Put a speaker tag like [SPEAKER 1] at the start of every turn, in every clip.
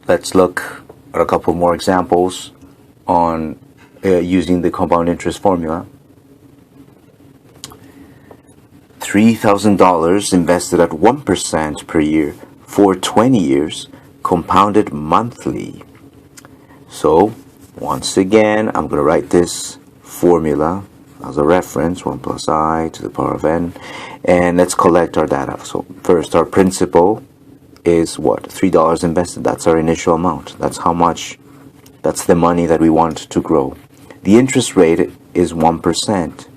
[SPEAKER 1] let's look at a couple more examples on using the compound interest formula. $3,000 invested at 1% per year for 20 years, compounded monthly. So, once again, I'm going to write this formula as a reference, 1 plus I to the power of n, and let's collect our data. So, first, our principal is what? $3 invested. That's our initial amount. That's how much, that's the money that we want to grow. The interest rate is 1%.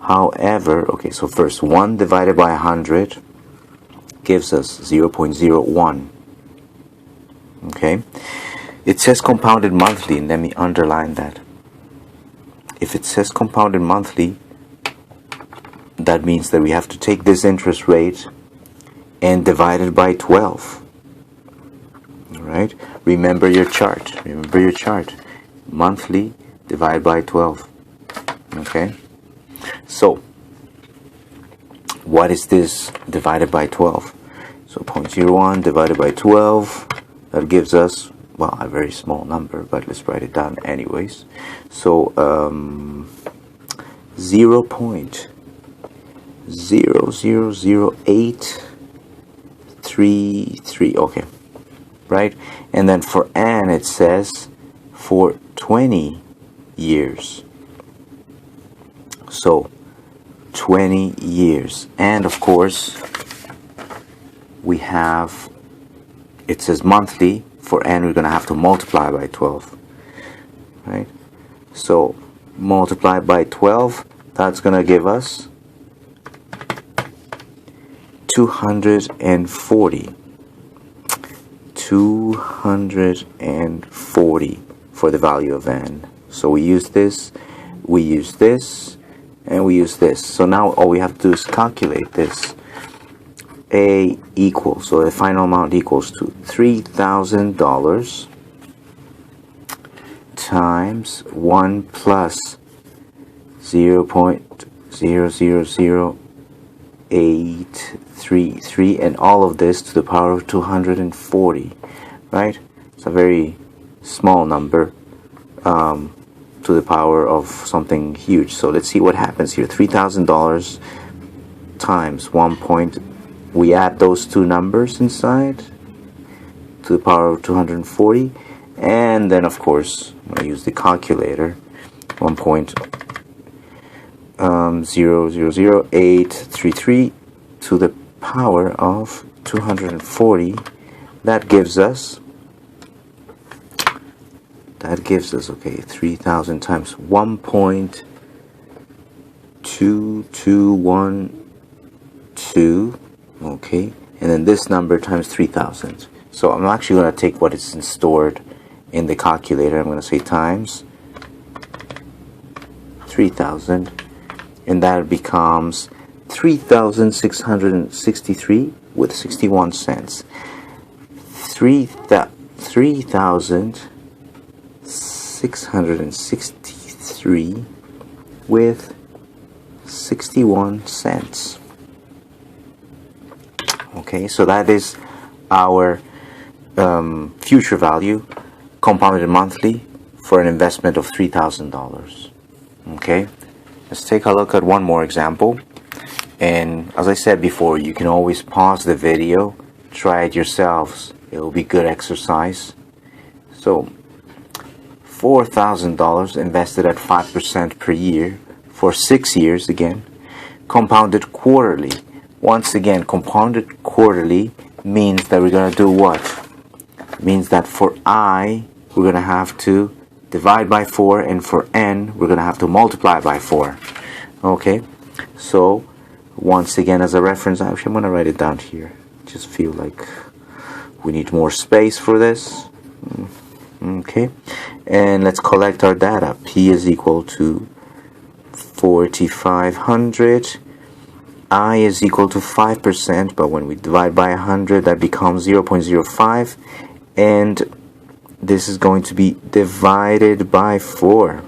[SPEAKER 1] However, okay, so first, 1 divided by 100 gives us 0.01. Okay? It says compounded monthly, and let me underline that. If it says compounded monthly, that means that we have to take this interest rate and divide it by 12. Alright? Remember your chart. Remember your chart. Monthly divided by 12. Okay? So, what is this divided by 12? So 0.01 divided by 12, that gives us, well, a very small number, but let's write it down anyways. So 0.0000833, okay, right? And then for n it says for 20 years. So 20 years, and of course we have, it says monthly. For n we're going to have to multiply by 12, right? So multiply by 12, that's going to give us 240 for the value of n. So we use this, and we use this. So now all we have to do is calculate this. A equals, so the final amount equals to $3,000 times 1 plus 0.000833, and all of this to the power of 240, right? It's a very small number to the power of something huge. So let's see what happens here. $3,000 times 1. We add those two numbers inside to the power of 240, and then of course I'm going to use the calculator. 1.000833 to the power of 240. That gives us okay, 3,000 times 1.2212. Okay, and then this number times 3,000. So I'm actually going to take what is stored in the calculator. I'm going to say times 3,000, and that becomes 3,663 with 61 cents. 3,663 with 61 cents. Okay, so that is our future value, compounded monthly, for an investment of $3,000. Okay, let's take a look at one more example. And as I said before, you can always pause the video, try it yourselves. It will be good exercise. So, $4,000 invested at 5% per year for 6 years again, compounded quarterly. Once again, compounded quarterly means that we're going to do what? It means that for I, we're going to have to divide by 4, and for n, we're going to have to multiply by 4. Okay? So, once again, as a reference, actually, I'm going to write it down here. Just feel like we need more space for this. Okay? And let's collect our data. P is equal to 4,500. I is equal to 5%, but when we divide by 100, that becomes 0.05, and this is going to be divided by 4.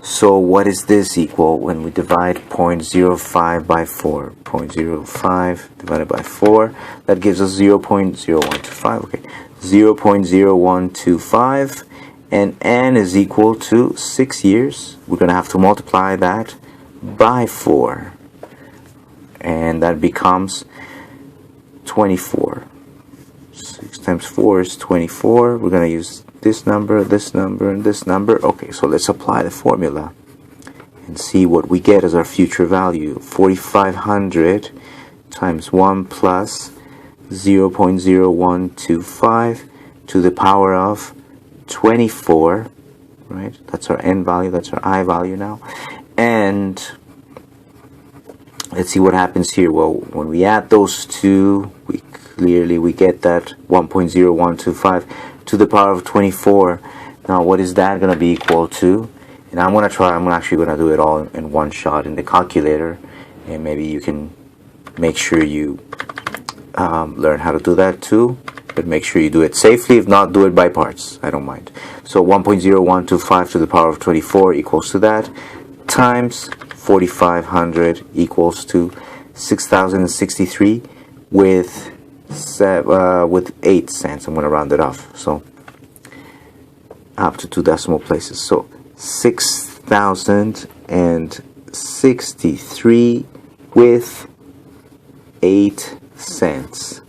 [SPEAKER 1] So what is this equal when we divide 0.05 by 4? 0.05 divided by 4, that gives us 0.0125. Okay, 0.0125, and n is equal to 6 years. We're going to have to multiply that by 4, and that becomes 24. 6 times 4 is 24. We're going to use this number, and this number. Okay, so let's apply the formula and see what we get as our future value. 4,500 times 1 plus 0.0125 to the power of 24, right? That's our n value, that's our I value now. And let's see what happens here. Well, when we add those two, we get that 1.0125 to the power of 24. Now, what is that going to be equal to? And I'm actually going to do it all in one shot in the calculator, and maybe you can make sure you learn how to do that too, but make sure you do it safely. If not, do it by parts. I don't mind. So 1.0125 to the power of 24 equals to that, times 4,500 equals to 6,063 with 8 cents. I'm going to round it off, so up to 2 decimal places. So 6,063 with 8 cents.